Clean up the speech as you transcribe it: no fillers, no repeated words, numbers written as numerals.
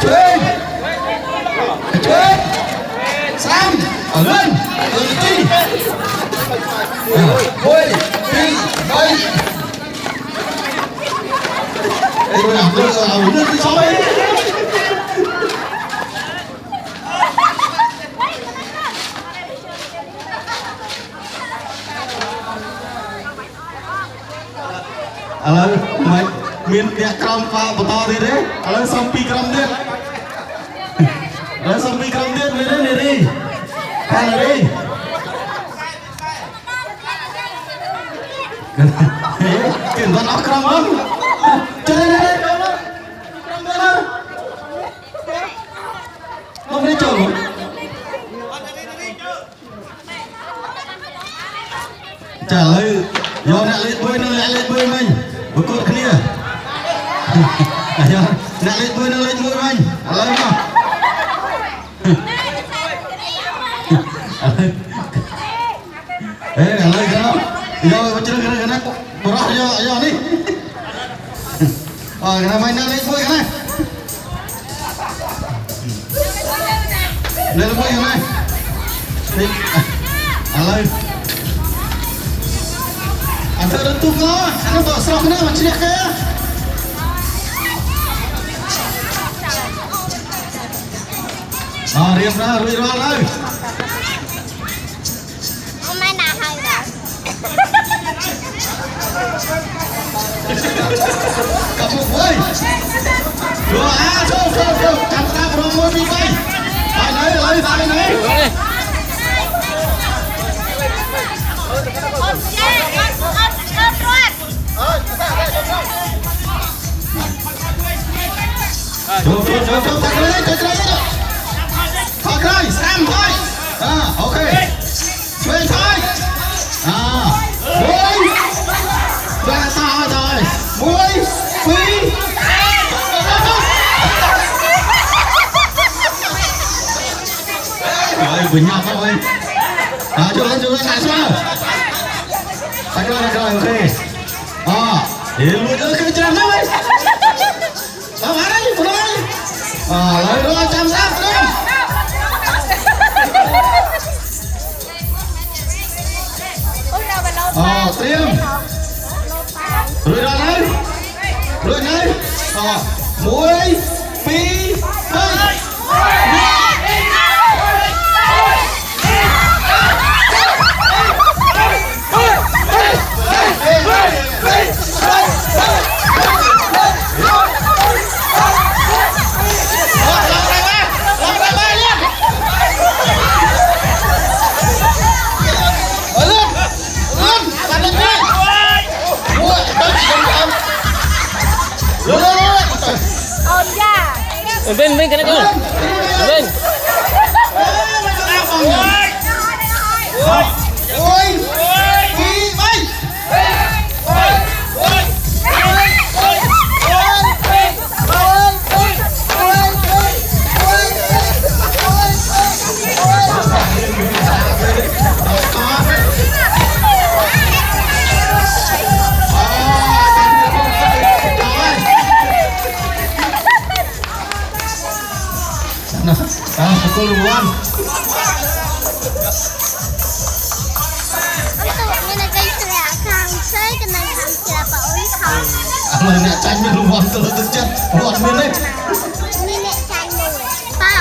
chơi chơi Sam ở lên từ chi ôi đi bay tôi làm tôi làm lên cái sói mày miền địa crom pha bờ to đi đấy, xong pi crom đi, xong pi crom đi này đi, hàng đi, kiểm tra nó crom không, chơi đây, crom đây, không đi chơi, trả lời, do nãy lên bơi mình. Bữa cột kia, nè lên bơi anh, lên mà, lên cái đó, giờ bây giờ cái này, bữa đó giờ đi, cái này mày lên bơi cái này, lên bơi cái này, lên. Ada rentuk lah, ada tak serah kena macam ni ke? Riam dah, rui roll lah. Mai nak hai dah. Kamu boy. Dua, jom. Kamera promo ni boy. Lai. Jom, tak kena, Sam thôi. Ok. Chơi thôi. Muối. Ra sao rồi? Muối, phi. Rồi, bình nhau thôi. Cho lên lại sao? Rồi, ok. Để luôn đỡ cái chân đó ấy. Vào đây, vào đây. Lấy đó chăm sóc đi. Tiêm. Rồi ra đây. Muối, phi, hơi. Bên cái này chứ. Bên. Ôi. Đi bay. Pukul 2. Anh nak canh mình luôn hoàn toàn thực chất, hoàn nguyên đấy.